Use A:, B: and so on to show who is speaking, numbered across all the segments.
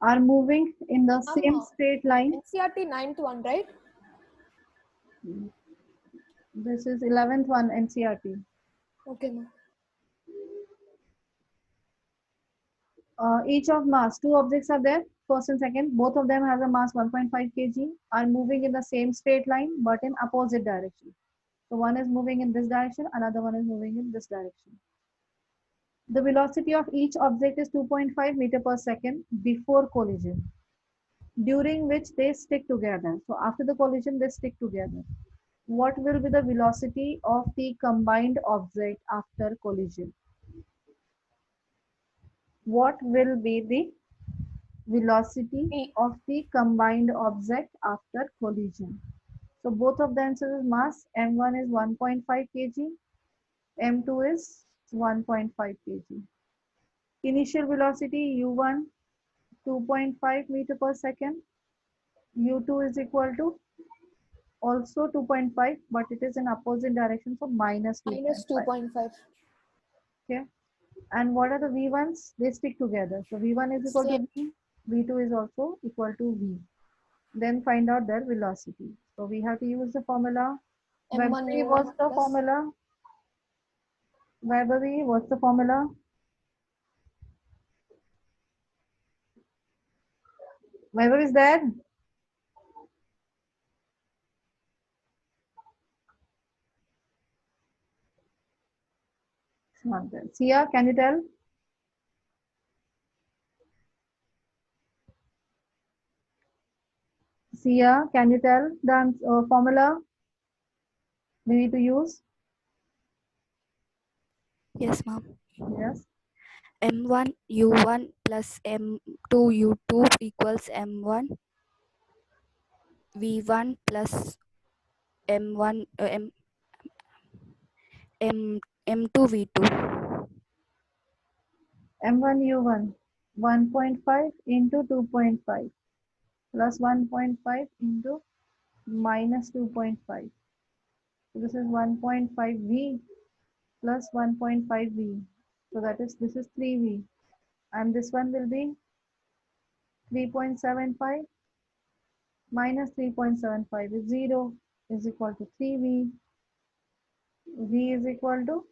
A: are moving in the same
B: Ma'am,
A: straight line.
B: NCRT 9th one, right?
A: This is 11th one NCRT.
B: Okay, ma'am.
A: Each of mass, two objects are there, first and second, both of them has a mass 1.5 kg, are moving in the same straight line but in opposite direction. So one is moving in this direction, another one is moving in this direction. The velocity of each object is 2.5 meter per second before collision, during which they stick together. So after the collision, they stick together. What will be the velocity of the combined object after collision? What will be the velocity
B: V.
A: of the combined object after collision? So both of the answers mass. M1 is 1.5 kg, M2 is 1.5 kg. Initial velocity U1 2.5 meter per second, U2 is equal to also 2.5, but it is in opposite direction, so minus
B: Minus
A: 2.5.
B: 2.5.
A: Okay. And what are the V1s? They stick together. So V1 is equal to
B: Same.
A: V, V2 is also equal to V. Then find out their velocity. So we have to use the formula.
B: M1
A: Vaibhavi,
B: U1
A: what's the
B: plus
A: formula? Vaibhavi, what's the formula? Vaibhavi is there? It's not there. Sia, can you tell? Sia, can you tell the formula we need to use?
C: Yes, ma'am.
A: Yes.
C: M1 U1 plus M2 U2 equals M1 V1 plus M1 M2 V2.
A: M1 U1 1.5 into 2.5 plus 1.5 into minus 2.5. So this is 1.5 V plus 1.5 V. So that is, this is 3 V. And this one will be 3.75 minus 3.75 is 0 is equal to 3 V. V is equal to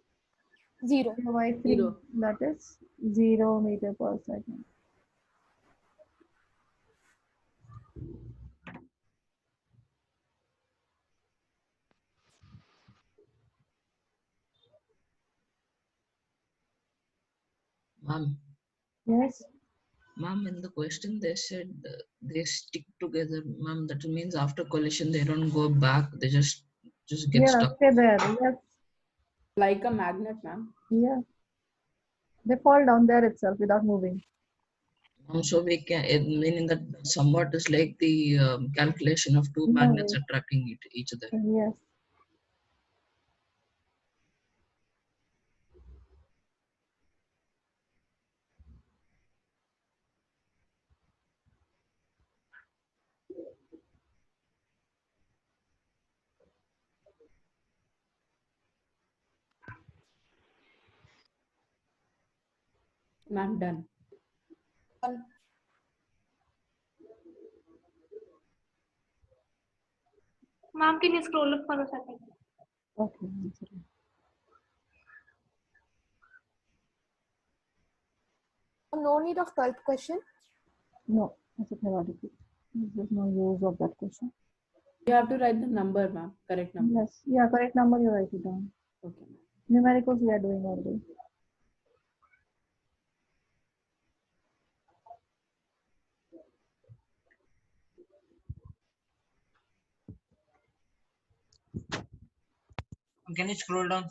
B: 0.
A: 0 by 3.
D: Zero.
A: That is 0 meter per second.
D: Ma'am,
A: Yes.
D: ma'am, in the question they said they stick together. Ma'am, that means after collision they don't go back. They just get
A: Yeah,
D: stuck.
A: stay there. Yes.
E: Like a magnet, ma'am.
A: Yeah. They fall down there itself without moving.
D: So we can, meaning that somewhat is like the calculation of two magnets
A: No.
D: attracting each other.
A: Yes.
E: Ma'am, done.
F: Ma'am, can you scroll up for a second?
A: Okay. I'm sorry.
B: No need of 12th question.
A: No, that's a theoretical. There's no use of that question.
E: You have to write the number, ma'am. Correct number.
A: Yes. Yeah, correct number, you write it down.
E: Okay, ma'am.
A: Numericals we are doing already.
D: Can you scroll down?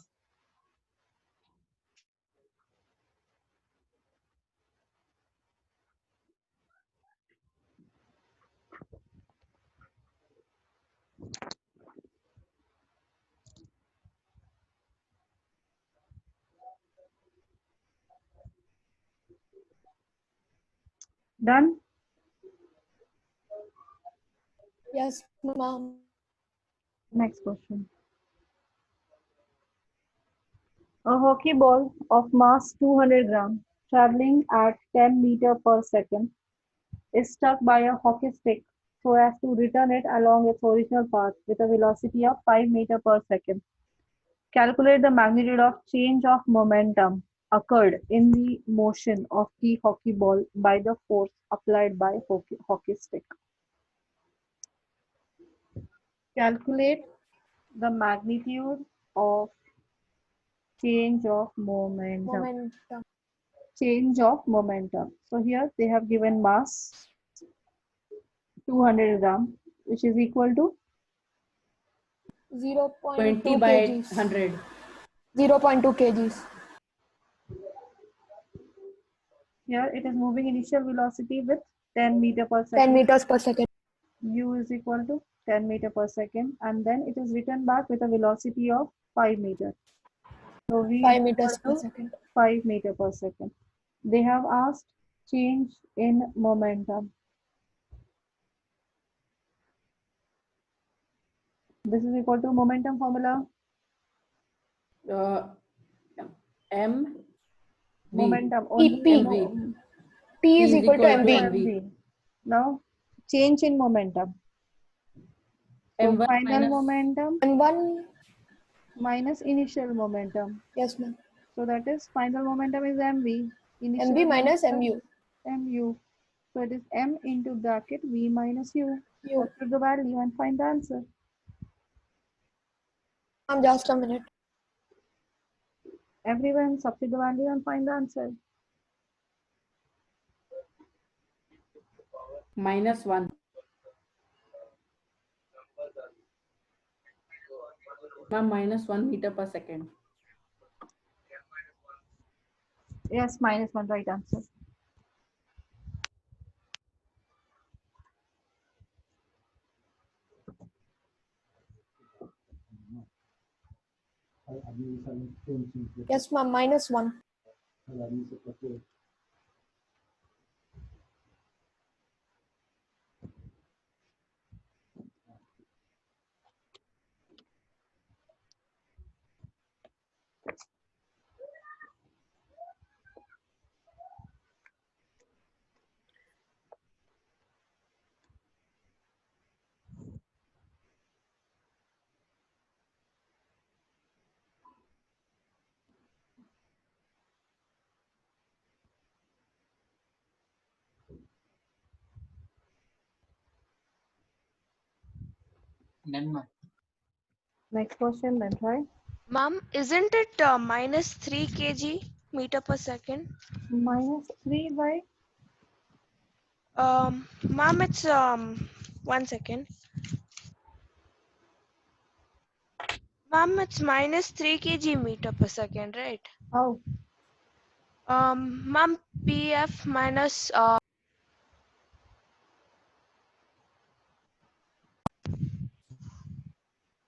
A: Done?
B: Yes, ma'am.
A: Next question. A hockey ball of mass 200 gram traveling at 10 meter per second is stuck by a hockey stick so as to return it along its original path with a velocity of 5 meters per second. Calculate the magnitude of change of momentum occurred in the motion of the hockey ball by the force applied by hockey stick. Calculate the magnitude of change of momentum.
B: Momentum.
A: Change of momentum. So here they have given mass 200 gram, which is equal to
B: 0.2
E: 20 by
B: kgs.
E: 100.
B: 0.2 kgs.
A: here it is moving initial velocity with 10 meter per
B: 10
A: second.
B: meters per second.
A: U is equal to 10 meter per second, and then it is written back with a velocity of 5 meters. So V
B: 5
A: is
B: meters
A: equal
B: per
A: to
B: second.
A: 5 meter per second. They have asked change in momentum. This is equal to momentum formula.
E: M V.
A: Momentum only
B: P.
A: MV.
B: P is equal to
E: equal to
B: mv.
E: MV.
A: Now change in momentum. So
E: M1
A: final
E: minus
A: momentum
B: M1.
A: minus initial momentum.
B: Yes, ma'am.
A: So that is final momentum is MV. Initial
B: MV minus
A: momentum
B: MU.
A: MU. So it is M into bracket V minus U.
B: U.
A: Substitute the value and find the answer.
B: Just a minute.
A: Everyone substitute the value and find the answer.
E: -1. Ma'am, -1 meter per second.
A: Yes, -1, right answer.
B: Yes, ma'am. -1.
G: Done, ma'am.
A: Next question then try.
H: Ma'am, isn't it minus 3 kg meter per second?
A: -3 by
H: Ma'am, it's 1 second. Ma'am, it's minus 3 kg meter per second, right?
A: how?
H: Ma'am, PF minus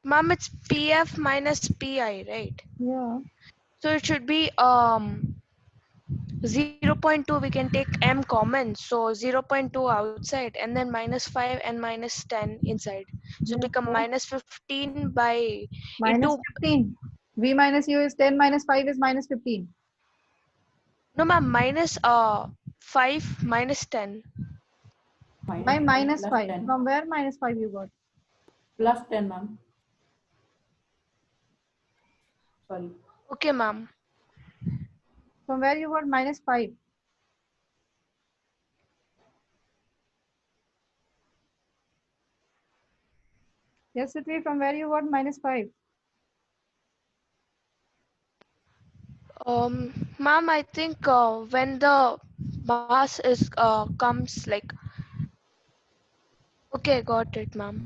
H: ma'am, it's PF minus PI, right?
A: Yeah.
H: So it should be 0.2. We can take M common, so 0.2 outside, and then -5 and -10 inside. So
A: Yeah,
H: become
A: right.
H: -15 by
A: Minus
H: into
A: 15. V minus U is 10 minus 5 is -15.
H: no ma'am, minus 5 minus 10.
A: Why
E: -5 plus
A: -5?
E: 10.
A: From where -5 you got?
E: Plus 10, ma'am. Sorry.
H: Okay, ma'am.
A: From where you got -5? Yes, Sutri, from where you got -5?
H: Ma'am, I think when the mass is comes like. Okay, got it, ma'am.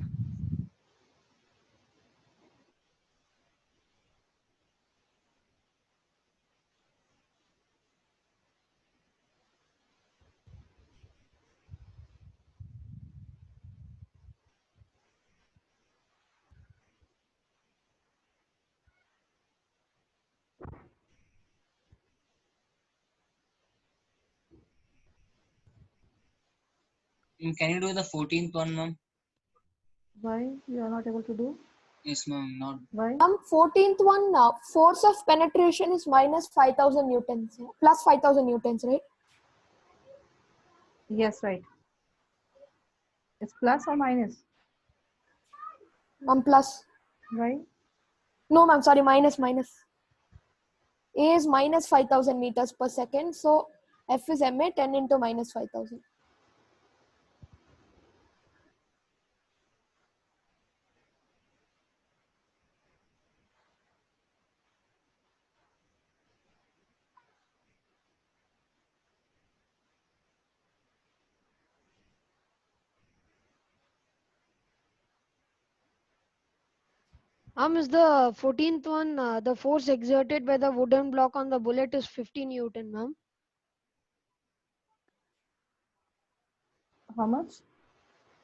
G: Can you do the 14th one, ma'am?
A: Why you are not able to do?
G: Yes, ma'am. Not.
A: Why?
B: 14th one, force of penetration is minus 5,000 newtons, plus 5,000 newtons, right?
A: Yes, right. It's plus or minus,
B: Ma'am, plus.
A: right?
B: No, ma'am, sorry, minus. A is minus 5,000 meters per second. So F is ma 10 into minus 5,000.
I: Is the 14th one, the force exerted by the wooden block on the bullet is 50 Newton, ma'am.
A: How much?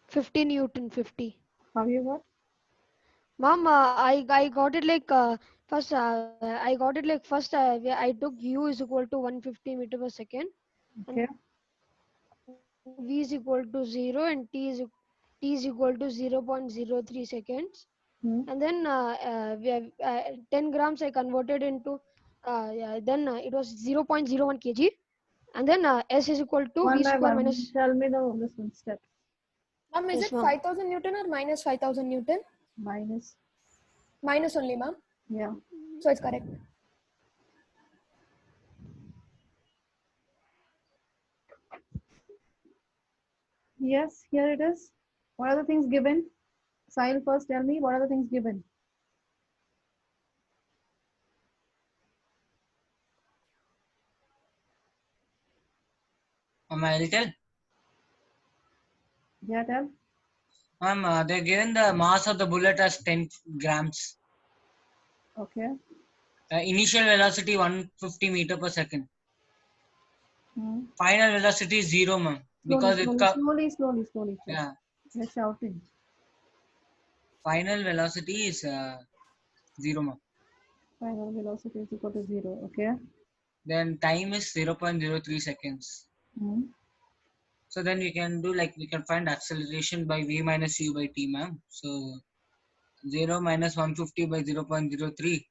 I: 50 Newton, 50.
A: How you got?
I: Ma'am, I got it like first. I got it like first. I took U is equal to 150 meter per second,
A: Okay.
I: V is equal to 0, and T is equal to 0.03 seconds.
A: Hmm.
I: And then we have 10 grams I converted into. Yeah, then it was 0.01 kg, and then S is equal to
A: One
I: V
A: by
I: square
A: one.
I: minus.
A: Tell me this one step.
B: Ma'am, is
I: Yes,
B: it
I: ma'am.
B: 5,000 Newton or minus 5,000 Newton?
A: Minus.
B: Minus only, ma'am.
A: Yeah.
B: So it's correct.
A: Yes, here it is. What are the things given? Sahil, first tell me what are the things given?
G: I'll tell.
A: Yeah, tell.
G: They're given the mass of the bullet as 10 grams.
A: Okay.
G: Initial velocity 150 meter per second.
A: Hmm.
G: Final velocity is 0, ma'am. Because
A: Slowly. Check.
G: yeah,
A: You're shouting.
G: final velocity is 0, ma'am.
A: Final velocity is equal to 0. Okay.
G: Then time is 0.03 seconds.
A: Hmm.
G: So then we can do like we can find acceleration by v minus u by t, ma'am. So 0 minus 150 by 0.03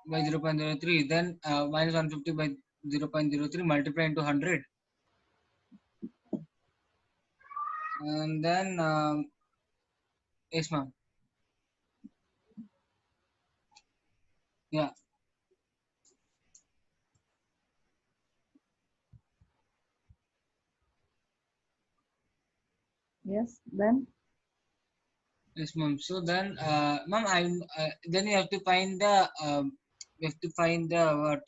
G: by 0.03, then minus 150 by 0.03 multiply into 100, and then yes, ma'am. Yeah.
A: Yes. Then
G: Yes, ma'am. So then, ma'am, then you have to find the what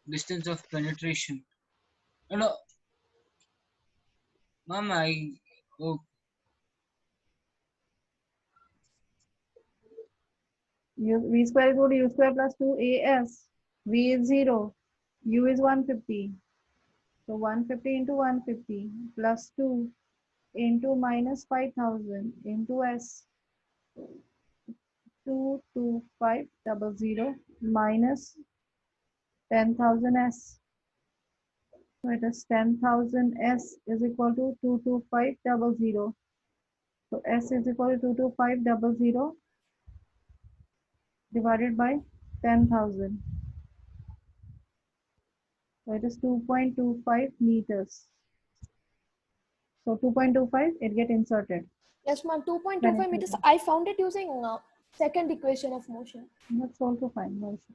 G: distance of penetration. No, ma'am, oh,
A: v square is equal to u square plus 2as. V is 0. U is 150. So 150 into 150 plus 2 into minus 5,000 into s. 22500 minus 10,000 s. So it is 10,000 s is equal to 22500. So s is equal to 22500 divided by 10,000. So it is 2.25 meters. So 2.25, it get inserted.
B: Yes, ma'am. 2.25
A: Penetrated.
B: meters. I found it using second equation of motion.
A: That's also fine. No issue.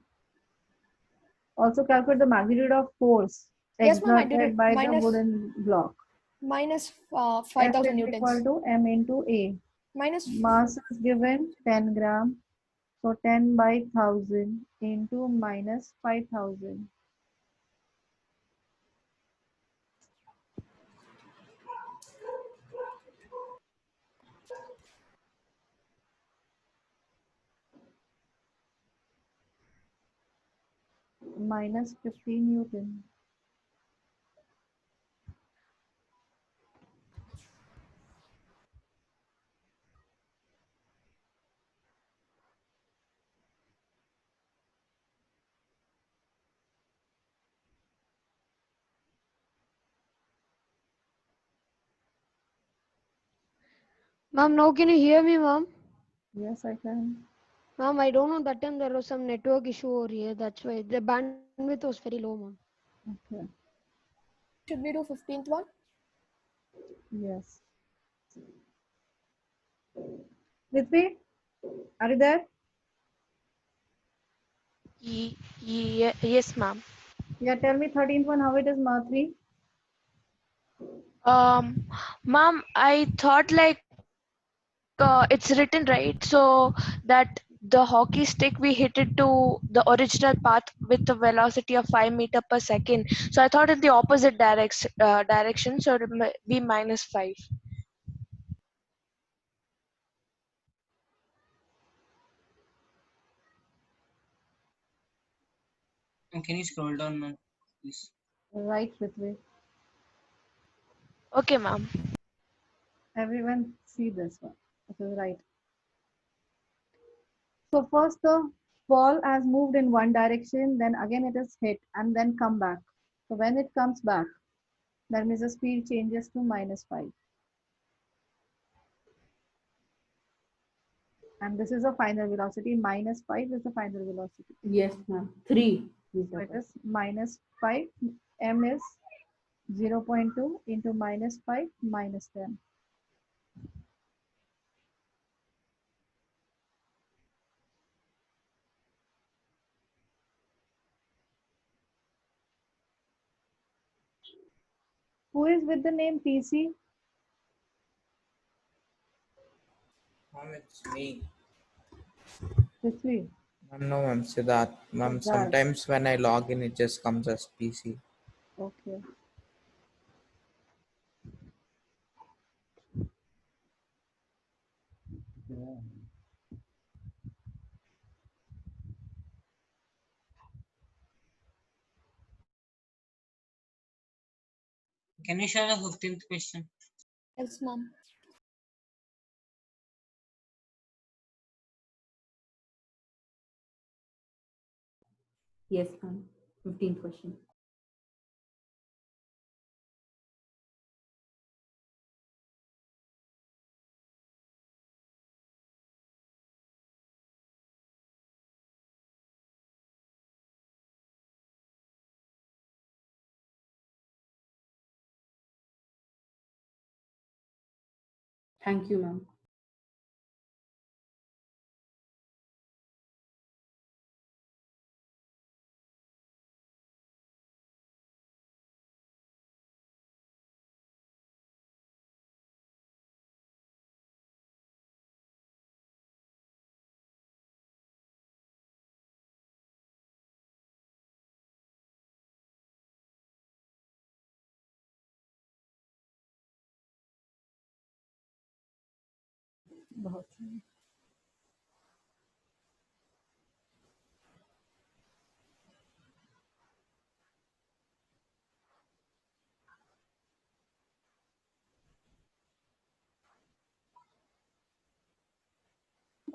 A: Also calculate the magnitude of force
B: Yes, ma'am, I did
A: exerted
B: it.
A: by the
B: Minus
A: wooden block.
B: minus
A: F
B: 5,000
A: is
B: newtons.
A: equal to m into a.
B: Minus
A: Mass is given 10 gram. So 10 by 1000 into minus 5,000. Minus 15 Newton.
I: Ma'am, now can you hear me, ma'am?
A: Yes, I can.
I: Ma'am, I don't know, that time there was some network issue over here. That's why the bandwidth was very low, ma'am.
A: Okay.
B: Should we do 15th one?
A: Yes. Prithvi, are you there?
H: Yes, ma'am.
A: Yeah, tell me 13th one, how it is, Mathri?
H: Ma'am, I thought like it's written right, so that the hockey stick we hit it to the original path with a velocity of 5 meter per second. So I thought in the opposite direction, so it may be -5.
G: Can you scroll down, ma'am, please?
A: Right, Prithvi.
H: Okay, ma'am.
A: Everyone see this one. It is right. So first the ball has moved in one direction, then again it is hit and then come back. So when it comes back, that means the speed changes to -5. And this is a final velocity. -5 is the final velocity.
E: Yes, ma'am. 3
A: So
E: meter
A: it
E: per
A: is -5. M is 0.2 into -5 -10. Who is with the name PC?
J: Ma'am, it's me.
A: Prithvi.
J: No, ma'am, Siddharth. Ma'am,
A: Siddharth.
J: sometimes when I log in, it just comes as PC.
A: Okay.
G: Can you share the 15th question?
B: Yes, ma'am.
E: Yes, ma'am. 15th question. Thank you, ma'am.
A: बहुत सही.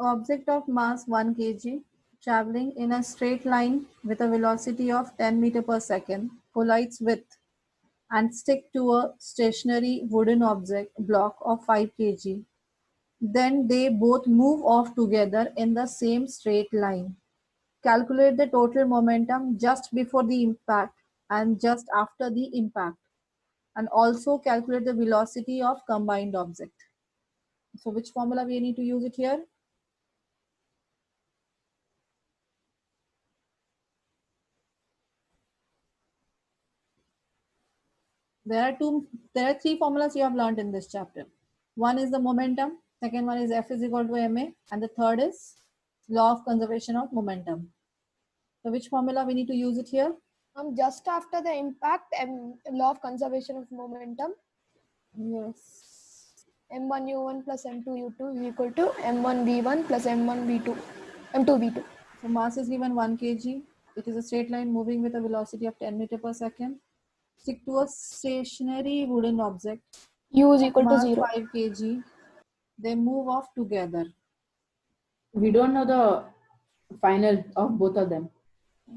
A: Object of mass 1 kg traveling in a straight line with a velocity of 10 meter per second collides with and stick to a stationary wooden object block of 5 kg. Then they both move off together in the same straight line. Calculate the total momentum just before the impact and just after the impact, and also calculate the velocity of combined object. So which formula we need to use it here? There are three formulas you have learned in this chapter. One is the momentum, second one is F is equal to ma, and the third is law of conservation of momentum. So which formula we need to use it here?
B: Just after the impact, law of conservation of momentum.
A: Yes.
B: m1u1 plus m2u2 is equal to m1v1 plus m2v2.
A: So mass is given 1 kg. It is a straight line moving with a velocity of 10 meter per second. Stick to a stationary wooden object.
B: U is equal to
A: Mass
B: 0.
A: 5 kg. They move off together.
E: We don't know the final of both of them.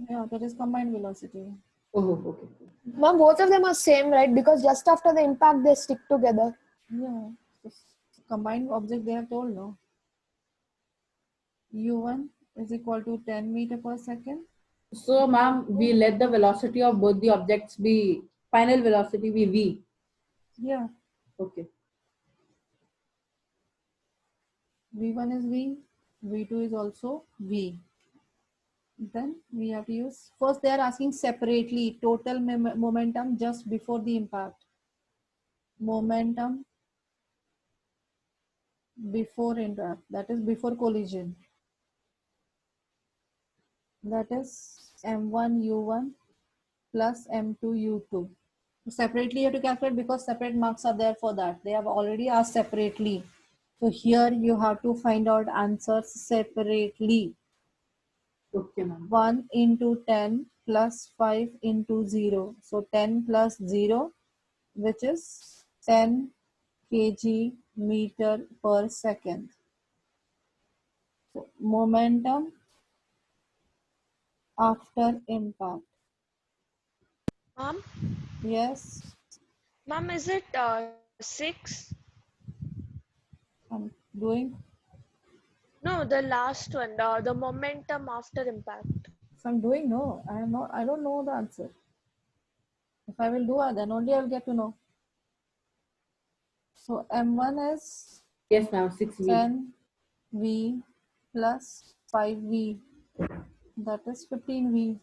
A: Yeah, that is combined velocity.
E: Oh, okay.
B: Ma'am, both of them are same, right? Because just after the impact, they stick together.
A: Yeah, combined object they have told, no? U1 is equal to 10 meter per second.
E: So, ma'am, we let the velocity of both the objects be Final velocity be v.
A: Yeah.
E: Okay.
A: V1 is V, V2 is also V. Then we have to use, first they are asking separately total momentum just before the impact. Momentum before impact, that is before collision. That is M1 U1 plus M2 U2. Separately you have to calculate because separate marks are there for that. They have already asked separately. So here you have to find out answers separately.
E: Okay, ma'am.
A: 1 into 10 plus 5 into 0. So 10 plus 0, which is 10 kg meter per second. So momentum after impact.
H: Ma'am,
A: Yes,
H: ma'am, is it 6?
A: I'm doing.
H: No, the last one, the momentum after impact.
A: If I'm doing, no, I am not. I don't know the answer. If I will do it, then only I'll get to know. So M1 is
E: Yes, ma'am. 6v.
A: 10v plus 5v. That is 15v.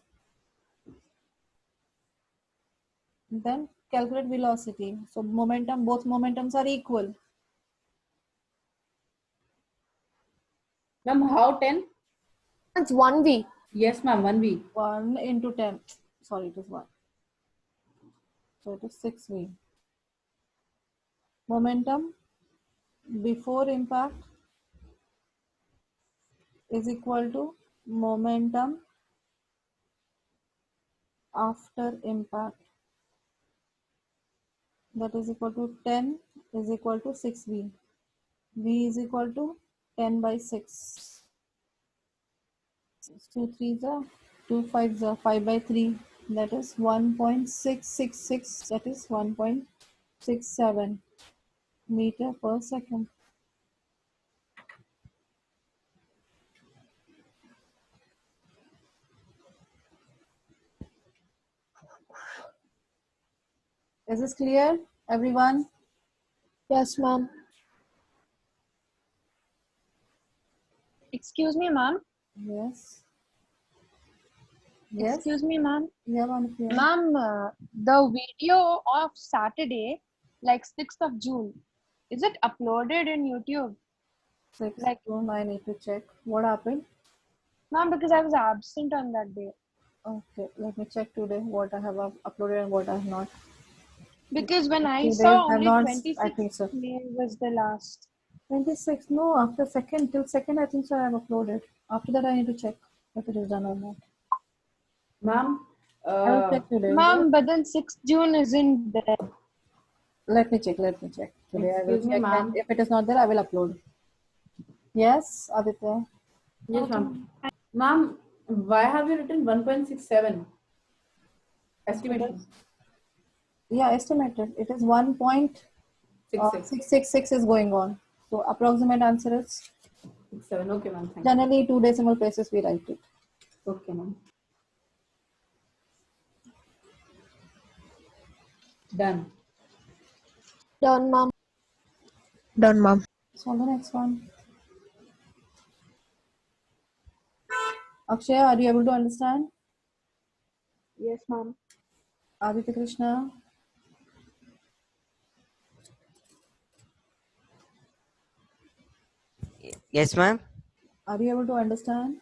A: Then calculate velocity. So momentum, both momentums are equal.
E: Ma'am, how 10?
B: It's 1v.
E: Yes, ma'am. 1v.
A: 1 into 10. Sorry, it is 1. So it is 6v. Momentum before impact is equal to momentum after impact. That is equal to 10 is equal to 6v. V is equal to 10 by 6. 2 3s are 2 5s are 5 by 3. That is 1.666. That is 1.67 meter per second. Is this clear, everyone?
B: Yes, ma'am.
K: Excuse me, ma'am.
A: Yes. Yes.
K: Excuse me, ma'am.
A: Yeah, Manupriya.
K: Ma'am, the video of Saturday, like 6th of June, is it uploaded in YouTube?
A: 6
K: Like,
A: June, I need to check. What happened?
K: ma'am, because I was absent on that day.
A: Okay, let me check today what I have uploaded and what I have not.
K: Because when I
A: Today
K: saw
A: I have
K: only
A: not,
K: 26th
A: I think so.
K: May was the last.
A: 26, no, after second, till second, I think so I have uploaded. After that, I need to check if it is done or not.
E: Ma'am,
A: I will check today.
K: Ma'am, but then 6th June isn't there.
A: Let me check today. I will
E: excuse me,
A: check,
E: ma'am.
A: and if it is not there, I will upload. Yes, Aditya.
E: Yes,
K: Okay,
E: ma'am. Ma'am, why have you written 1.67? Estimation.
A: Yeah, estimated. It is 1.666 is going on. So approximate answer is
E: 67. Okay, ma'am. Thank you.
A: generally 2 decimal places we write it.
E: Okay, ma'am. Done.
B: Done, ma'am.
J: Done, ma'am.
A: So the next one. Akshay, are you able to understand?
K: Yes, ma'am.
A: Aditya Krishna,
L: Yes, ma'am.
A: are you able to understand?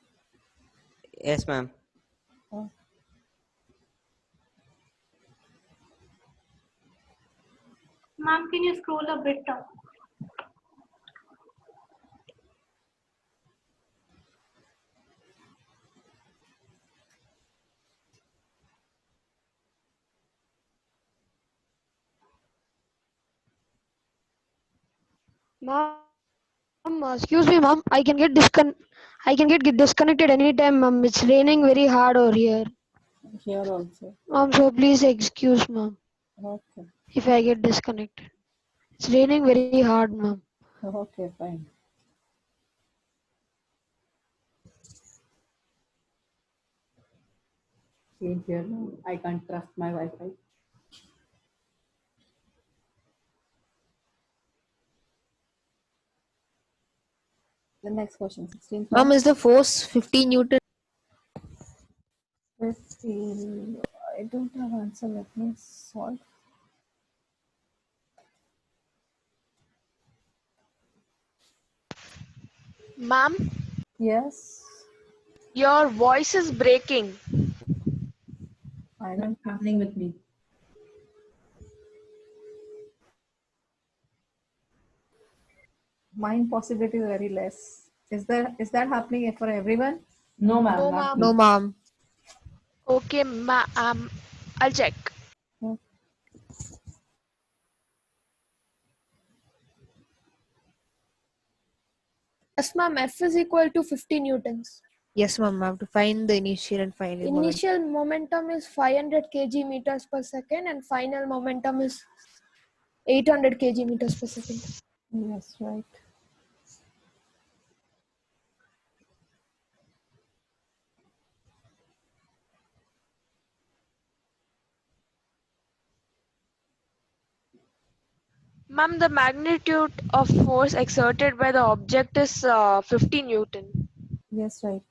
L: Yes, ma'am.
A: Oh.
F: Ma'am, can you scroll a bit up?
I: Ma'am, excuse me, ma'am. I can get disconnected anytime, ma'am. It's raining very hard over here.
A: Here also.
I: Ma'am, so please excuse, ma'am,
A: Okay.
I: if I get disconnected. It's raining very hard, ma'am.
A: Okay, fine.
E: Same here, ma'am. I can't trust my Wi-Fi.
A: The next question, 16.
J: Mom, is the force 50 Newton?
A: 15. I don't have answer. Let me solve.
H: Ma'am,
A: Yes.
H: your voice is breaking.
A: I
E: What's
A: don't know.
E: happening with me?
A: Mine possibility is very less. Is that happening for everyone?
E: No, ma'am.
B: No,
E: not
B: ma'am.
E: me.
J: No, mom.
H: Okay, I'll check.
A: No.
B: Yes, ma'am. F is equal to 50 newtons.
J: Yes, mom. I have to find the initial and final moment.
B: Initial momentum is 500 kg meters per second and final momentum is 800 kg meters per second.
A: Yes, right.
H: Ma'am, the magnitude of force exerted by the object is 50 Newton.
A: Yes, right.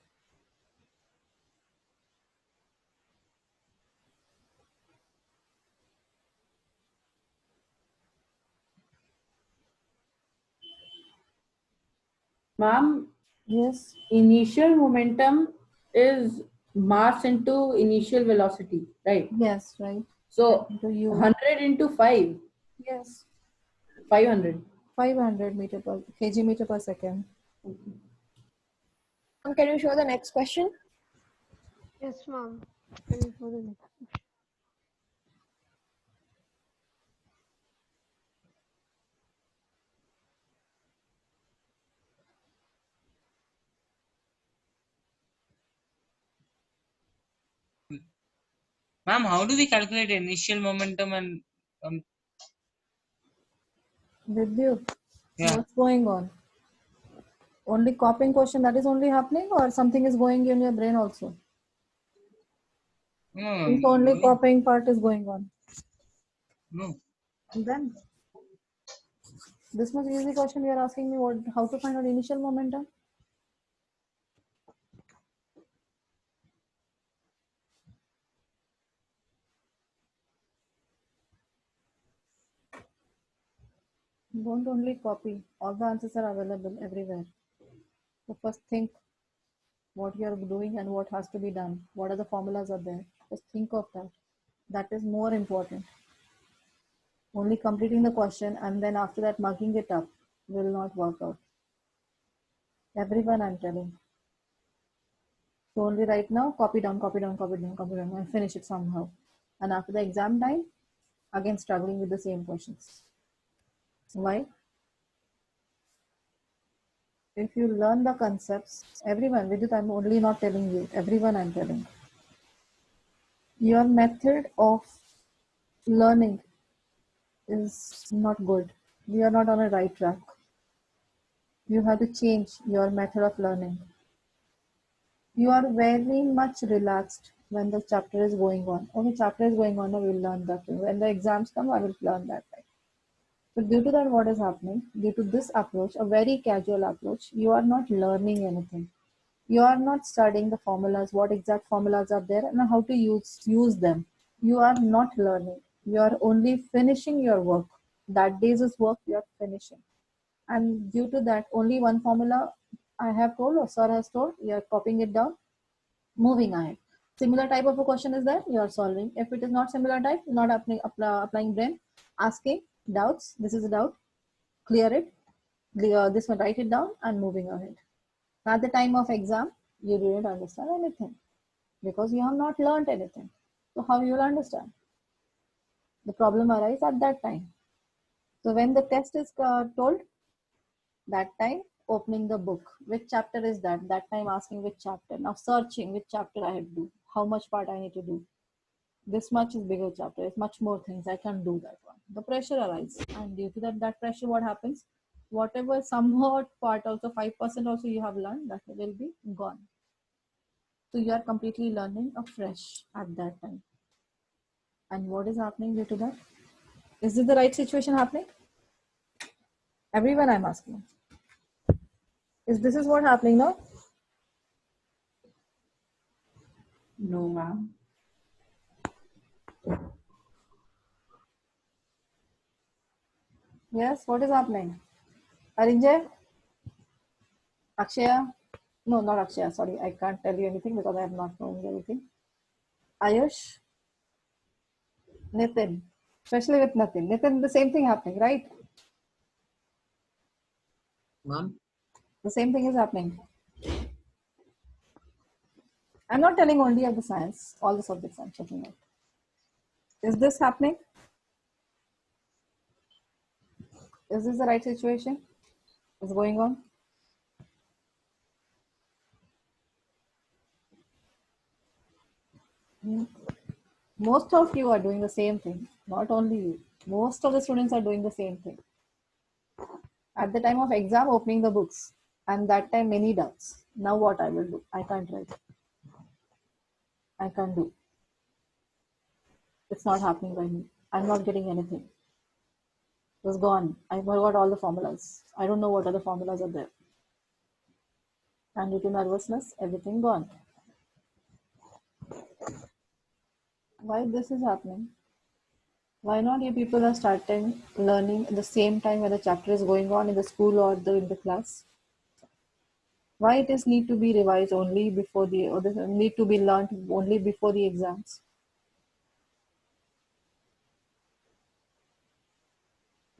E: Ma'am,
A: Yes.
E: initial momentum is mass into initial velocity, right?
A: Yes, right.
E: So
A: Into U.
E: 100 into 5,
A: Yes.
E: 500.
A: 500 kg meter per second.
B: Ma'am, can you show the next question?
I: Yes, ma'am. Can you show the next?
G: Ma'am, how do we calculate initial momentum and
A: Vidyut,
G: yeah?
A: what's going on? Only copying question that is only happening, or something is going in your brain also?
G: No,
A: If only copying part is going on.
G: no.
A: And then this much easy question you are asking me how to find out initial momentum? Don't only copy. All the answers are available everywhere. So first think what you are doing and what has to be done. What are the formulas are there? Just think of that. That is more important. Only completing the question and then after that marking it up will not work out. Everyone I'm telling. So only right now, copy down, copy down, copy down, copy down, and finish it somehow. And after the exam time, again struggling with the same questions. Why? If you learn the concepts, everyone, Vidit, I'm only not telling you, everyone I'm telling. Your method of learning is not good. We are not on a right track. You have to change your method of learning. You are very much relaxed when the chapter is going on. Okay, chapter is going on, I will learn that. When the exams come, I will learn that. So due to that, what is happening? Due to this approach, a very casual approach, you are not learning anything. You are not studying the formulas, what exact formulas are there and how to use them. You are not learning. You are only finishing your work. That day's work you are finishing. And due to that, only one formula I have told or sir has told, you are copying it down, moving ahead. Similar type of a question is there, you are solving. If it is not similar type, not applying brain, asking doubts, this is a doubt, clear it, this one, write it down and moving ahead. At the time of exam, you didn't understand anything because you have not learned anything. So how you will understand? The problem arises at that time. So when the test is told, that time opening the book, which chapter is that? That time asking which chapter. Now searching which chapter I have to do, how much part I need to do. This much is bigger chapter, it's much more things, I can do that one. The pressure arises, and due to that pressure, what happens? Whatever somewhat part also 5% also you have learned, that will be gone. So you are completely learning afresh at that time. And what is happening due to that? Is it the right situation happening? Everyone I'm asking. Is this is what happening now?
E: No, ma'am.
A: Yes, what is happening? Arinjay? Akshaya? No, not Akshaya, sorry. I can't tell you anything because I have not known anything. Ayush? Nitin? Especially with Nitin. Nitin, the same thing happening, right?
D: Ma'am?
A: The same thing is happening. I'm not telling only of the science, all the subjects I'm checking out. Is this happening? Is this the right situation? Is going on? Most of you are doing the same thing. Not only you. Most of the students are doing the same thing. At the time of exam, opening the books. And that time many doubts. Now what I will do? I can't write. I can't do. It's not happening by me. I'm not getting anything. It was gone. I forgot all the formulas. I don't know what other formulas are there. And due to nervousness, everything gone. Why this is happening? Why not you people are starting learning at the same time when the chapter is going on in the school or in the class? Why it is need to be revised only before the, or this need to be learned only before the exams?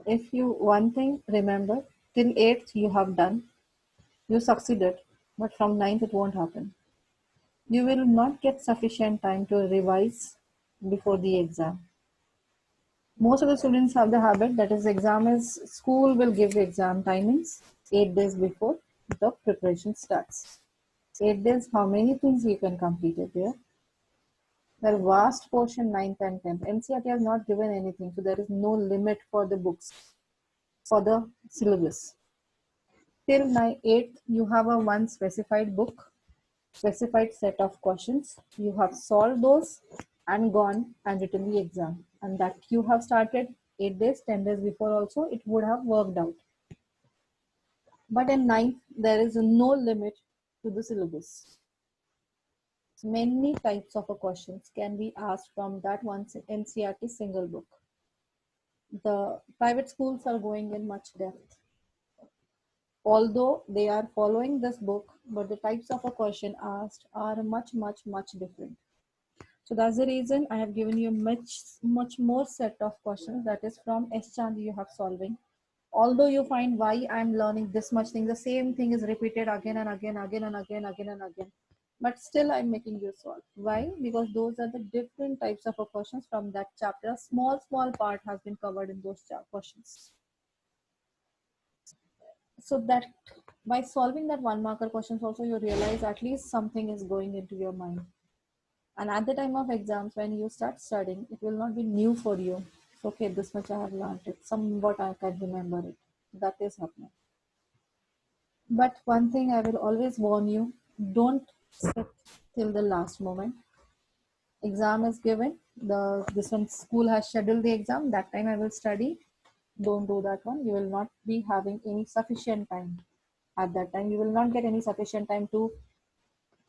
A: If you, one thing remember, till 8th you have done, you succeeded, but from 9th it won't happen. You will not get sufficient time to revise before the exam. Most of the students have the habit that is exam is, school will give the exam timings 8 days before the preparation starts. 8 days, how many things you can complete it there? The vast portion 9th and 10th. NCERT has not given anything, so there is no limit for the books, for the syllabus. Till 8th, you have a one specified book, specified set of questions. You have solved those and gone and written the exam. And that you have started 8 days, 10 days before also, it would have worked out. But in 9th, there is no limit to the syllabus. Many types of questions can be asked from that one NCERT single book. The private schools are going in much depth. Although they are following this book, but the types of a question asked are much different. So that's the reason I have given you much more set of questions that is from S-Chand you have solving. Although you find why I'm learning this much thing, the same thing is repeated again and again. But still I'm making you solve. Why? Because those are the different types of questions from that chapter. A small part has been covered in those questions. So that by solving that one marker questions also you realize at least something is going into your mind. And at the time of exams, when you start studying, it will not be new for you. It's okay, this much I have learned it. Somewhat I can remember it. That is happening. But one thing I will always warn you, don't sit till the last moment. Exam is given. This one school has scheduled the exam. That time I will study. Don't do that one. You will not be having any sufficient time. At that time, you will not get any sufficient time to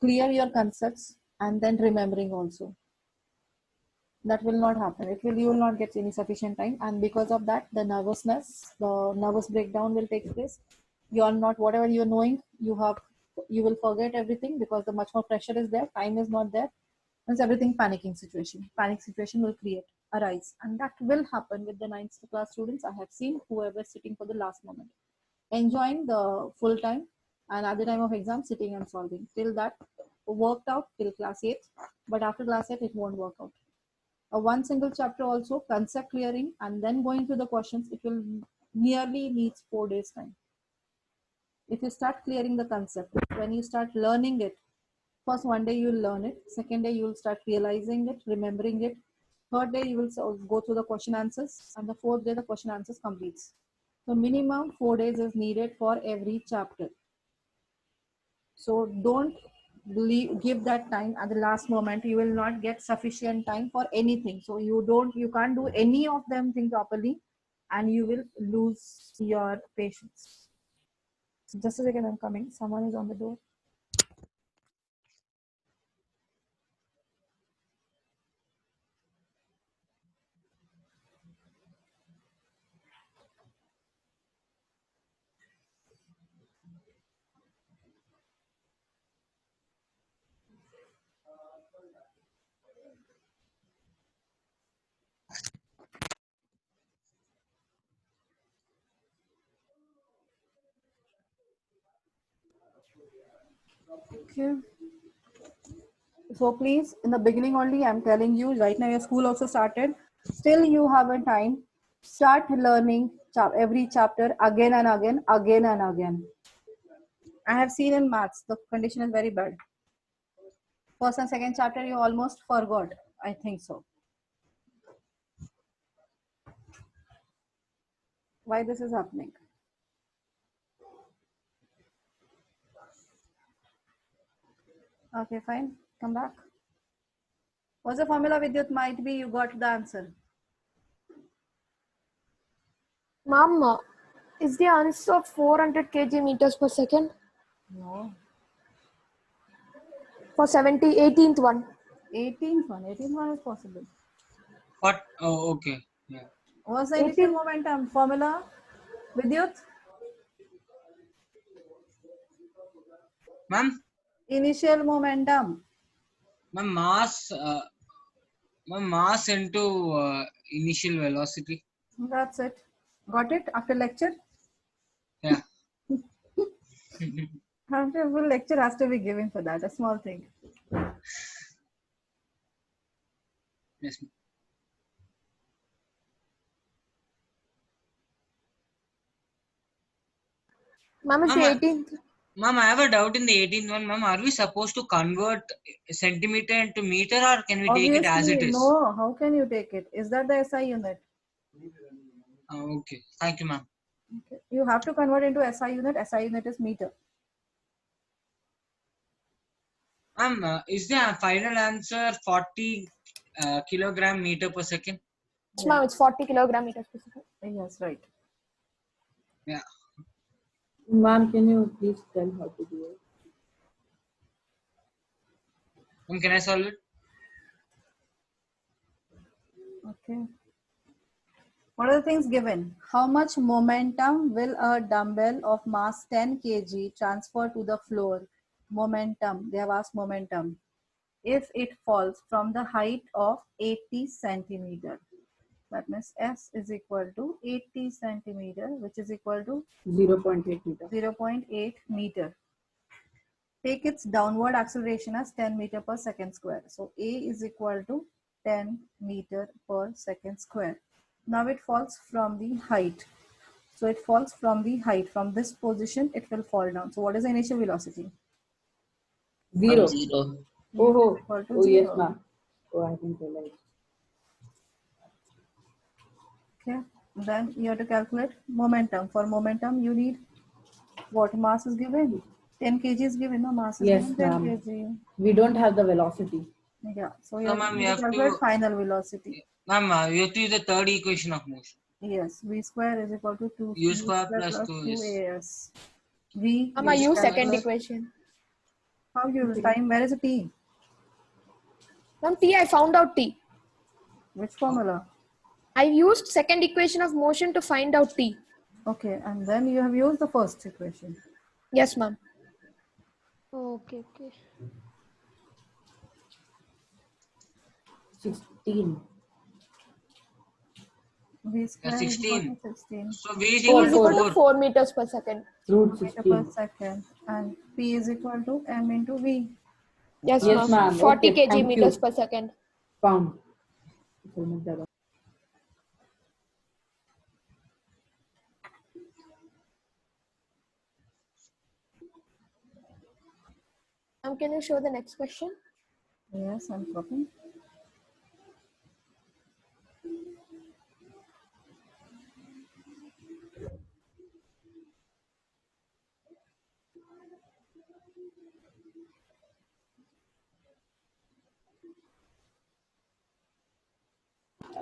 A: clear your concepts and then remembering also. That will not happen. You will not get any sufficient time, and because of that, the nervous breakdown will take place. You are not, whatever you are knowing, you will forget everything because the much more pressure is there. Time is not there. It's everything panic situation will arise, and that will happen with the 9th class students. I have seen whoever is sitting for the last moment, enjoying the full time, and at the time of exam sitting and solving. Till that worked out till class 8, but after class 8 it won't work out. One single chapter also, concept clearing and then going to the questions, it will nearly needs 4 days time. If you start clearing the concept, when you start learning it, first one day you'll learn it, second day you'll start realizing it, remembering it, third day you will go through the question answers, and the fourth day the question answers completes. So minimum 4 days is needed for every chapter. So don't give that time at the last moment. You will not get sufficient time for anything. So you can't do any of them thing properly, and you will lose your patience. Just a second, I'm coming. Someone is on the door. Okay. So please, in the beginning only, I'm telling you, right now your school also started. Still you have a time. Start learning every chapter again and again, again and again. I have seen in maths, the condition is very bad. First and second chapter, you almost forgot. I think so. Why this is happening? Okay, fine. Come back. What's the formula, Vidyut? Might be you got the answer.
B: Ma'am, is the answer 400 kg meters per second?
A: No.
B: For 18th one.
A: 18th one is possible.
G: What? Oh, okay. Yeah.
A: What's the initial momentum formula, Vidyut?
G: Ma'am,
A: Initial momentum.
G: mass into initial velocity.
A: That's it. Got it after lecture?
G: Yeah.
A: After a full lecture has to be given for that, a small thing.
G: Yes.
B: Ma'am, it's the 18th.
G: Ma'am, I have a doubt in the 18th one. Ma'am, are we supposed to convert centimeter into meter, or can we take it as it is?
A: No. How can you take it? Is that the SI unit?
G: Okay. Thank you, ma'am.
A: Okay. You have to convert into SI unit. SI unit is meter.
G: Ma'am, is the final answer 40 kilogram meter per second?
B: Yes, ma'am, it's 40 kilogram meters per second.
A: Yes, right.
G: Yeah.
E: Ma'am, can you please tell how to do it?
G: Ma'am, can I solve it?
A: Okay. What are the things given? How much momentum will a dumbbell of mass 10 kg transfer to the floor? Momentum. They have asked momentum. If it falls from the height of 80 centimeter. That means S is equal to 80 centimeter, which is equal to
E: 0.8 meter.
A: 0.8 meter. Take its downward acceleration as 10 meter per second square. So A is equal to 10 meter per second square. Now it falls from the height. So it falls from the height. From this position, it will fall down. So what is the initial velocity?
E: 0.
D: Zero.
E: Oh,
A: Equal to
E: oh yes,
A: zero.
E: ma'am. Oh, I didn't realize.
A: Okay. Then you have to calculate momentum. For momentum, you need what mass is given? 10 kg is given. No, mass is
E: Yes,
A: given 10
E: ma'am.
A: kg.
E: We don't have the velocity.
A: Yeah. So
G: So,
A: you
G: ma'am,
A: have
G: you
A: to
G: have
A: calculate
G: to,
A: final velocity.
G: ma'am, you have to use the third equation of motion.
A: Yes, v square is equal to 2
G: U square plus 2 is.
A: 2as. V.
B: Ma'am, I
A: you
B: use second
A: calculate-
B: equation.
A: How you will time? Where is the t?
B: Ma'am, T, I found out T.
A: Which formula?
B: I used second equation of motion to find out T.
A: Okay, and then you have used the first equation.
B: Yes, ma'am.
I: Okay, okay.
E: 16.
A: V square is equal
G: 16.
A: to 16.
G: So V is
B: T
G: equal
B: is
G: to
B: equal
G: 4.
B: to 4 meters per second.
E: Root
A: Meter
E: 16.
A: per second. And P is equal to M into V.
B: Yes,
E: Yes,
B: ma'am.
E: ma'am.
B: 40
E: Okay,
B: kg
E: thank
B: meters
E: you.
B: per second.
E: Found.
B: Ma'am, can you show the next question?
A: Yes, I'm copying.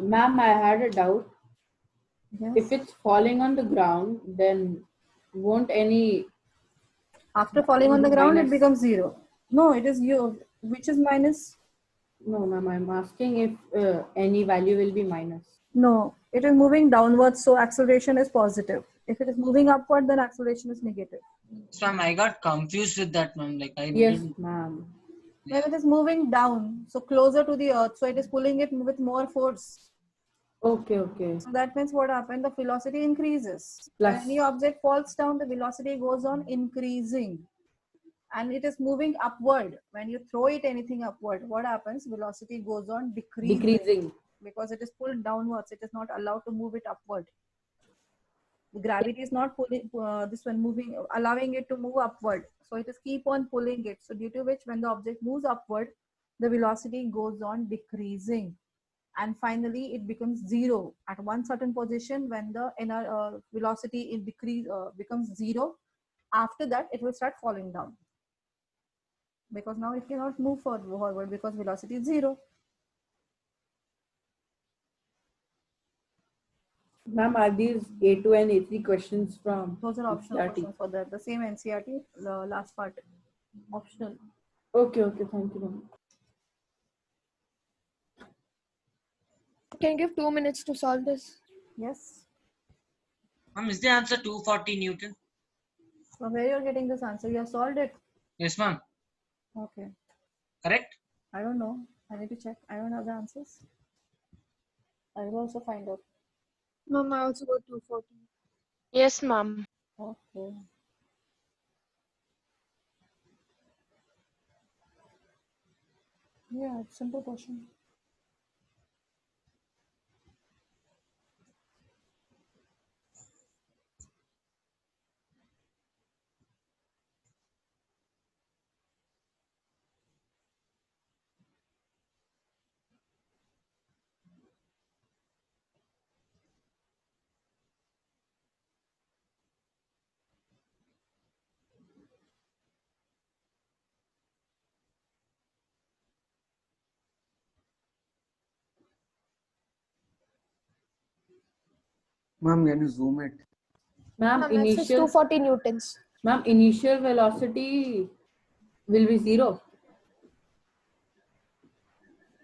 E: Ma'am, I had a doubt.
A: Yes.
E: If it's falling on the ground, then won't any
A: After falling on the
E: Maybe
A: ground, it
E: minus.
A: becomes 0. No, it is you. Which is minus?
E: No, ma'am, I'm asking if any value will be minus.
A: No, it is moving downwards, so acceleration is positive. If it is moving upward, then acceleration is negative.
G: So ma'am, I got confused with that, ma'am. Like I
E: Yes,
G: didn't.
E: ma'am.
A: When it is moving down, so closer to the earth, so it is pulling it with more force.
E: Okay, okay.
A: So that means what happened? The velocity increases.
E: Plus.
A: When any object falls down, the velocity goes on increasing. And it is moving upward. When you throw it anything upward, what happens? Velocity goes on decreasing. Because it is pulled downwards. It is not allowed to move it upward. The gravity is not pulling this one moving, allowing it to move upward. So it is keep on pulling it. So due to which when the object moves upward, the velocity goes on decreasing. And finally it becomes 0 at one certain position. When the velocity becomes 0, after that it will start falling down, because now it cannot move forward because velocity is 0.
E: Ma'am, are these A2 and A3 questions from?
A: Those are optional
E: NCERT?
A: questions for the same NCERT, the last part, optional.
E: Okay, okay, thank you, ma'am.
B: Can you give 2 minutes to solve this?
A: Yes.
G: Ma'am, is the answer 240 Newton?
A: So where you're getting this answer? You have solved it?
G: Yes, ma'am.
A: Okay.
G: Correct?
A: I don't know. I need to check. I don't have the answers. I will also find out.
B: Ma'am, I also got 240.
H: Yes, ma'am.
A: Okay. Yeah, it's simple question.
M: Ma'am, can you zoom it?
E: Ma'am,
B: Ma'am, F is
E: initial
B: 240 newtons.
E: Ma'am, initial velocity will be 0.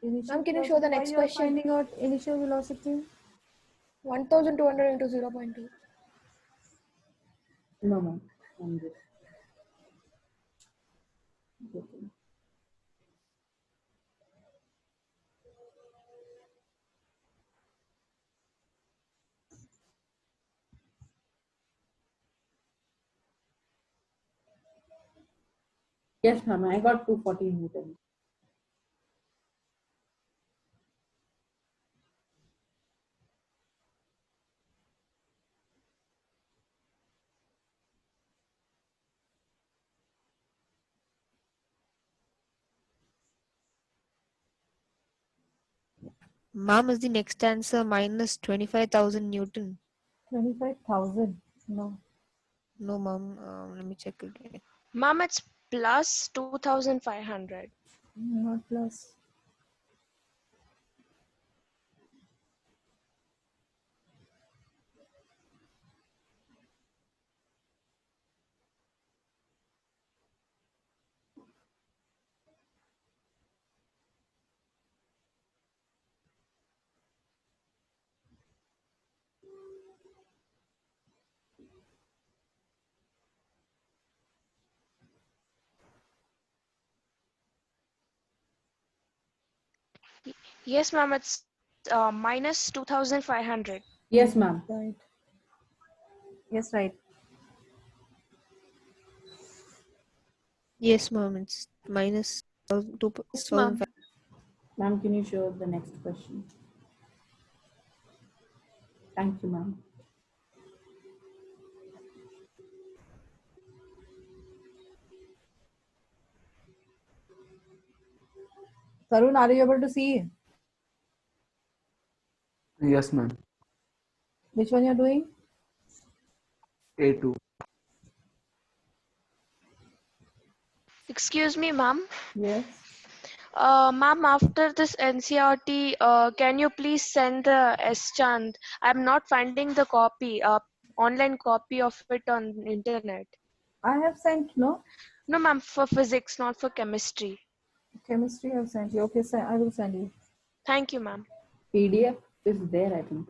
B: Ma'am, can you show the next question?
A: Finding out initial velocity.
B: 1200 into 0.2.
E: No, ma'am. I'm just- okay. Yes, ma'am. I got 240 Newton.
J: Ma'am, is the next answer minus 25,000 Newton?
A: 25,000. No.
J: No, ma'am. Let me check again.
H: Ma'am, it's plus 2,500.
A: Not plus.
H: Yes, ma'am, it's minus 2,500.
E: Yes, ma'am.
A: Right. Yes, right.
J: Yes, ma'am. It's minus 2,005.
E: Ma'am, can you show the next question? Thank you, ma'am.
A: Tarun, are you able to see?
M: Yes, ma'am.
A: Which one you're doing?
M: A2.
H: Excuse me, ma'am.
A: Yes.
H: Ma'am, after this NCRT, can you please send the S-chant? I'm not finding the copy, online copy of it on internet.
A: I have sent, no?
H: No, ma'am, for physics, not for chemistry.
A: Chemistry I have sent you. Okay, I will send you.
H: Thank you, ma'am.
E: PDF is there, I think.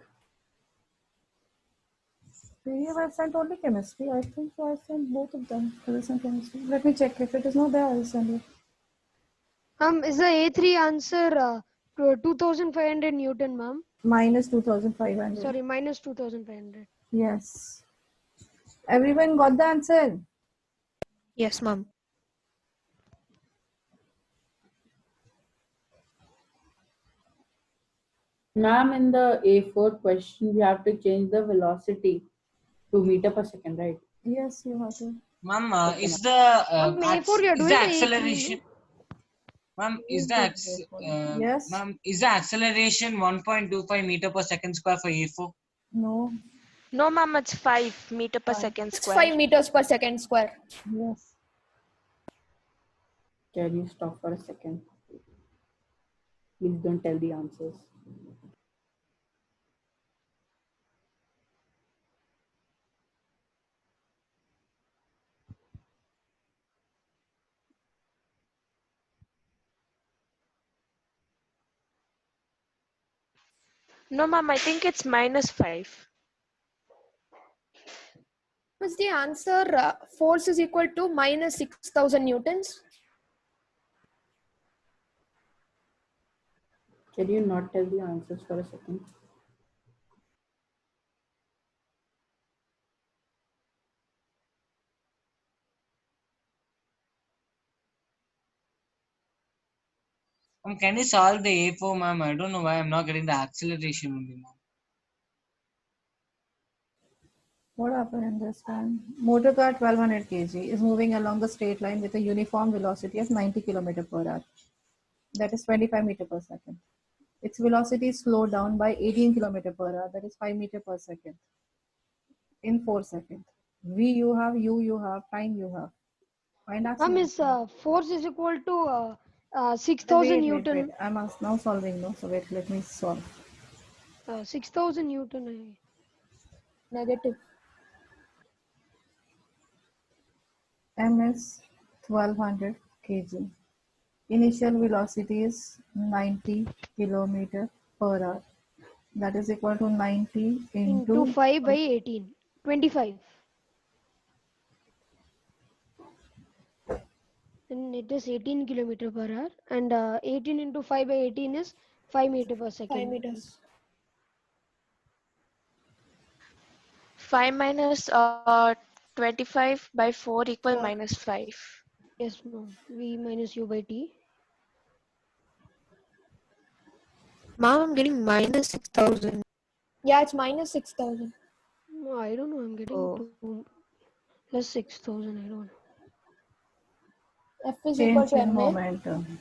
A: PDF I have sent only chemistry. I think so I sent both of them. Physics and chemistry. Let me check. If it is not there, I will send you.
I: Is the A3 answer 2500 Newton, ma'am?
A: Minus 2500.
I: Sorry, minus 2500.
A: Yes. Everyone got the answer?
J: Yes, ma'am.
E: Ma'am, in the A4 question, we have to change the velocity to meter per second, right?
A: Yes, you have to.
G: Ma'am,
E: Okay,
G: is
E: ma'am.
G: the
I: A4 we are
G: is
I: doing
G: the
I: the A3,
G: acceleration?
I: no?
G: Ma'am, is the
A: Yes.
G: ma'am, is the acceleration 1.25 meter per second square for A4?
A: No.
H: No, ma'am, it's 5 meter per second
B: It's
H: square.
B: 5 meters per second square.
A: Yes.
E: Can you stop for a second? Please don't tell the answers.
H: No, ma'am, I think it's minus 5.
B: What's the answer? Force is equal to minus 6000 newtons.
E: Can you not tell the answers for a second?
G: Can you solve the A4, ma'am? I don't know why I'm not getting the acceleration only, ma'am.
A: What happened in this one? Motor car 1200 kg is moving along the straight line with a uniform velocity of 90 km per hour. That is 25 meter per second. Its velocity is slowed down by 18 km per hour. That is 5 meter per second. In 4 seconds. V you have, U you have, time you have. Find acceleration.
I: Force is equal to 6000 Newton.
A: Wait. I'm now solving. No, so wait. Let me solve.
I: 6000 Newton.
B: Negative.
A: M is 1200 kg. Initial velocity is 90 km per hour. That is equal to 90
I: Into 5 by 18. 25. And it is 18 kilometer per hour. And 18 into 5 by 18 is 5 meter per second.
B: 5 meters.
H: 5 minus 25 by 4 equal minus 5.
I: Yes, no. V minus U by T.
J: Ma'am, I'm getting minus 6000.
B: Yeah, it's minus 6000.
I: No, I don't know. I'm getting to plus 6000. I don't know.
B: F is equal
A: change
B: to
A: in
B: ma.
A: momentum.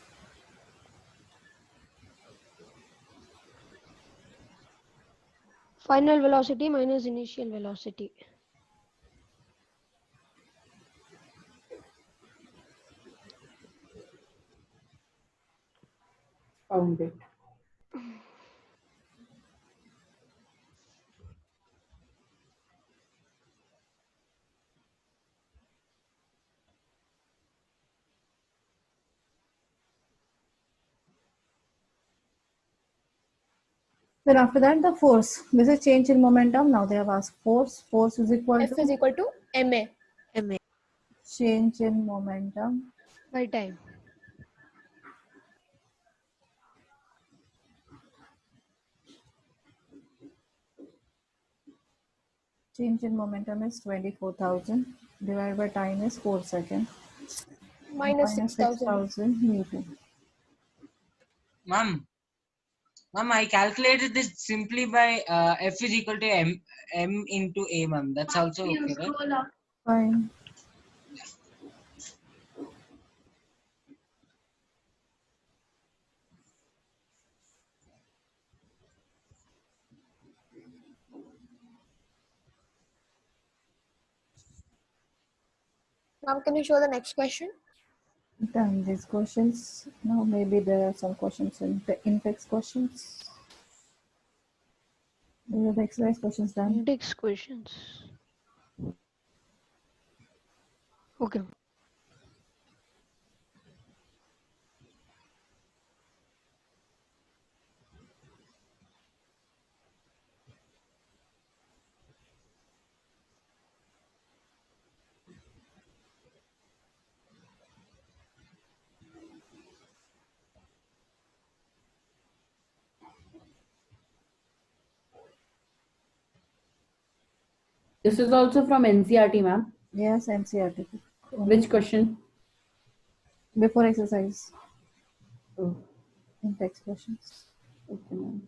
I: Final velocity minus initial velocity.
E: Found it.
A: Then after that, the force. This is change in momentum. Now they have asked force. Force is equal
B: F
A: to
B: is equal to ma.
A: change in momentum
I: by time.
A: Change in momentum is 24,000 divided by time is 4 seconds.
B: Minus 6,000
A: Newton.
G: Ma'am, I calculated this simply by F is equal to M into A, ma'am. That's also okay, right?
A: Fine.
B: Now, can you show the next question?
A: Done these questions. Now maybe there are some questions in text questions. These are the exercise questions done.
I: Index questions. Okay.
E: This is also from NCRT, ma'am.
A: Yes, NCRT.
E: Which question?
A: Before exercise.
E: Oh,
A: In text questions.
E: okay, ma'am.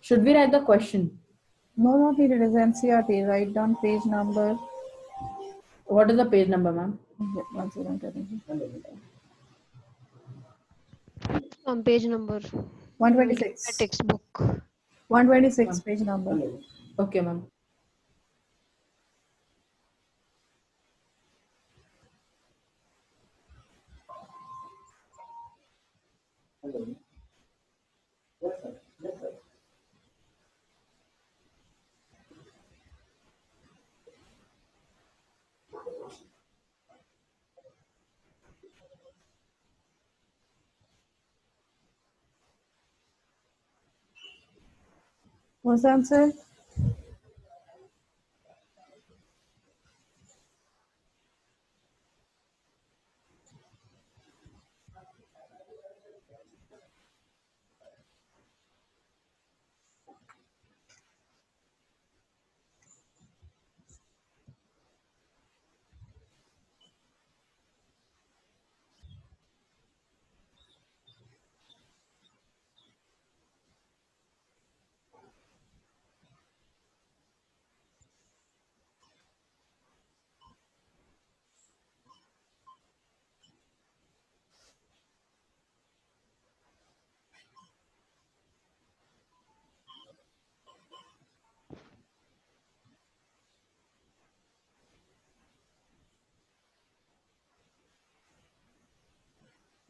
E: Should we write the question?
A: No, not needed. It's NCRT. Write down page number.
E: What is the page number, ma'am?
A: Yeah, 1 second, I'm telling you.
I: Page number.
A: 126.
I: Textbook.
A: 126 page number.
E: Okay, ma'am.
A: What's the answer?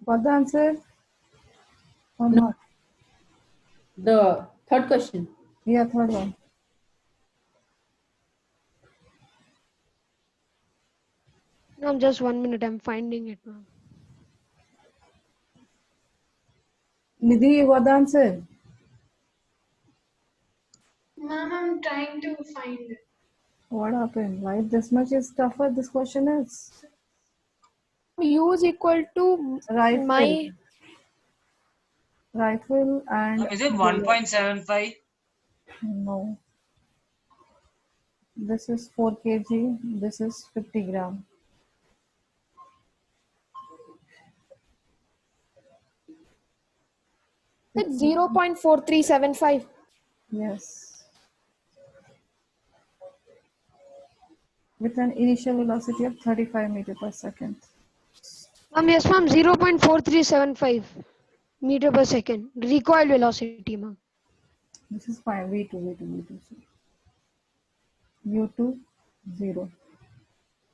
A: Got the answer? Or
E: No.
A: not?
E: The third question.
A: Yeah, third one.
I: Ma'am, just 1 minute. I'm finding it, ma'am.
A: Nidhi, you got the answer?
F: Ma'am, I'm trying to find it.
A: What happened? Why this much is tougher this question is?
B: U is equal to
A: Rifle.
B: my
A: Rifle and
G: Is it
A: bullet.
G: 1.75?
A: No. This is 4 kg. This is 50 gram.
B: it's 0.4375.
A: Yes. With an initial velocity of 35 meter per second.
I: Yes, ma'am. 0.4375 meter per second. Recoil velocity, ma'am.
A: This is fine. V2. U2, 0.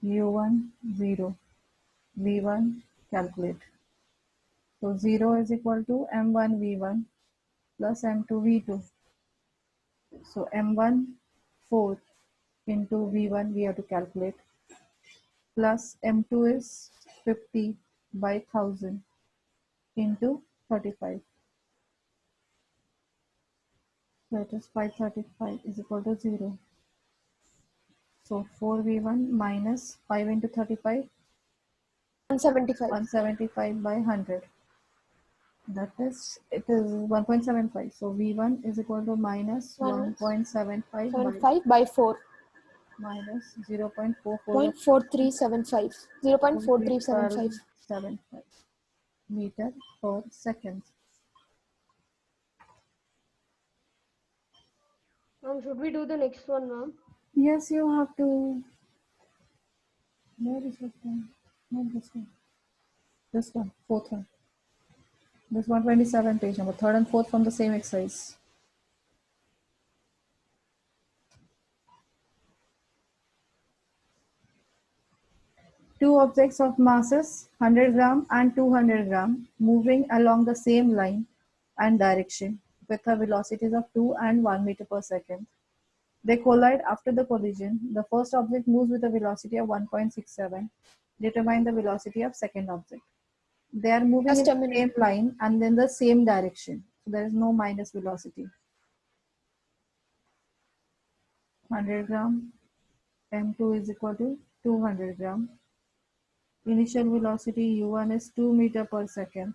A: U1, 0. V1, calculate. So 0 is equal to M1 V1 plus M2 V2. So M1, 4 into V1 we have to calculate. Plus M2 is 50 by 1000 into 35. That is 535 is equal to 0. So 4V1 minus 5 into 35.
B: 175.
A: 175 by 100. That is, it is 1.75. So V1 is equal to minus 1.75
B: by 4.
A: minus 0.44
B: 0.4375. 0.4375.
A: 75 meter per second.
I: Ma'am, should we do the next one, ma'am?
A: Yes, you have to. Where is it? Not this one. This one, fourth one. This 127 page number, third and fourth from the same exercise. Two objects of masses 100 gram and 200 gram moving along the same line and direction with a velocities of 2 and 1 meter per second. They collide after the collision. The first object moves with a velocity of 1.67. Determine the velocity of second object. They are moving
B: Just
A: in
B: a
A: the
B: minute.
A: same line and in the same direction. So there is no minus velocity. 100 gram, m2 is equal to 200 gram. Initial velocity u1 is 2 meter per second.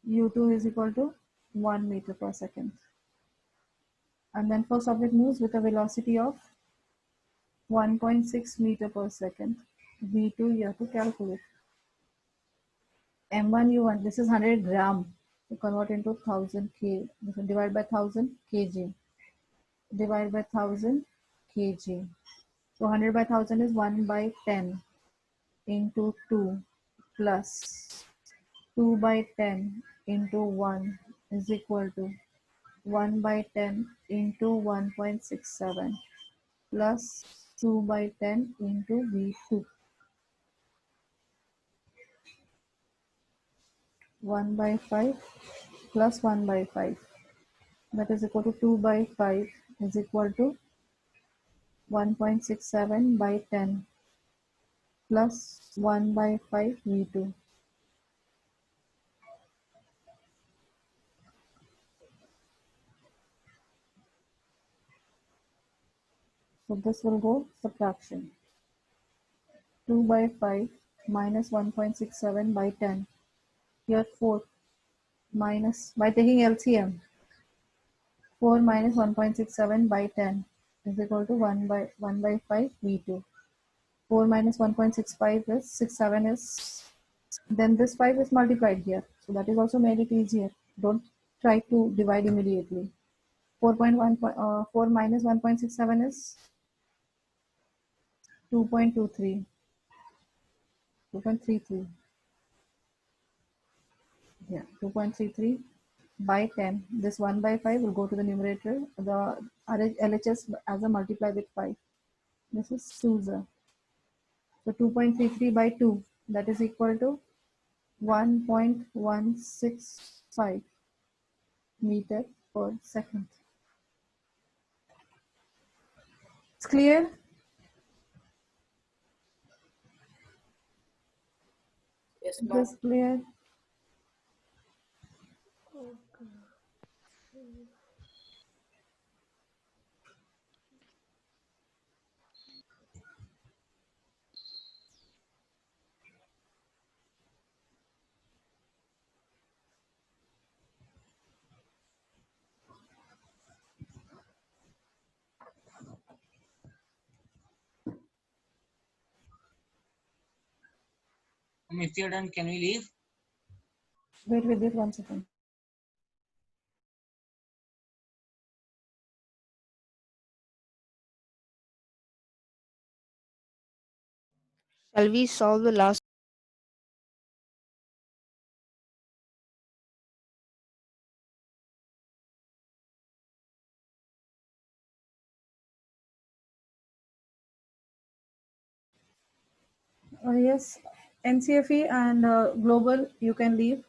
A: u2 is equal to 1 meter per second. And then first object moves with a velocity of 1.6 meter per second. v2 you have to calculate. m1 u1, this is 100 gram. To convert into 1000 k, divide by 1000 kg. Divide by 1000 kg. So 100 by 1000 is 1 by 10 into 2 plus 2 by 10 into 1 is equal to 1 by 10 into 1.67 plus 2 by 10 into V2. 1 by 5 plus 1 by 5. That is equal to 2 by 5 is equal to 1.67 by 10 plus 1 by 5 V2. So this will go subtraction. 2 by 5 minus 1.67 by 10. Here 4 minus, by taking LCM, 4 minus 1.67 by 10 is equal to 1 by 5 V2. 4 minus 1.65 is 67 is, then this 5 is multiplied here. So that is also made it easier. Don't try to divide immediately. 4 minus 1.67 is 2.23. 2.33. Yeah, 2.33 by 10. This 1 by 5 will go to the numerator. The LHS as a multiply with 5. This is 2. So 2.33 by 2, that is equal to 1.165 meter per second. It's clear?
E: Yes,
A: Is this clear?
G: If you're done, can we leave?
A: Wait with this 1 second.
J: Shall we solve the last?
A: Yes, NCFE and global you can leave,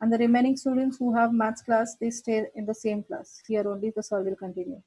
A: and the remaining students who have maths class, they stay in the same class. Here only the sir will continue.